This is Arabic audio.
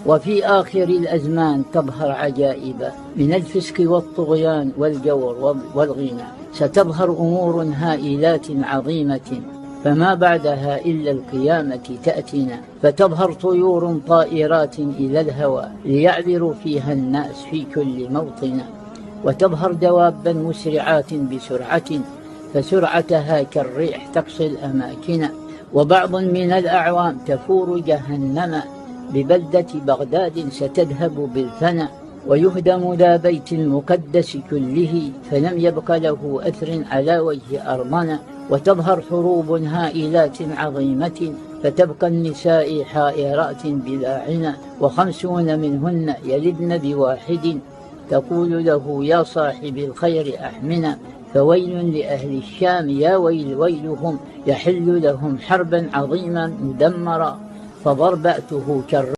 وفي آخر الأزمان تظهر عجائب من الفسق والطغيان والجور والغنى، ستظهر أمور هائلات عظيمة فما بعدها إلا القيامة تأتينا، فتظهر طيور طائرات إلى الهوى ليعبروا فيها الناس في كل موطن، وتظهر دوابا مسرعات بسرعة فسرعتها كالريح تقصي الأماكن، وبعض من الأعوام تفور جهنم ببلدة بغداد ستذهب بالفنا، ويهدم ذا بيت المقدس كله فلم يبق له أثر على وجه أرمنا، وتظهر حروب هائلات عظيمة فتبقى النساء حائرات بلا عنى، و50 منهن يلدن بواحد تقول له يا صاحب الخير أحمنا، فويل لأهل الشام يا ويل ويلهم يحل لهم حربا عظيما مدمرا، فضربأته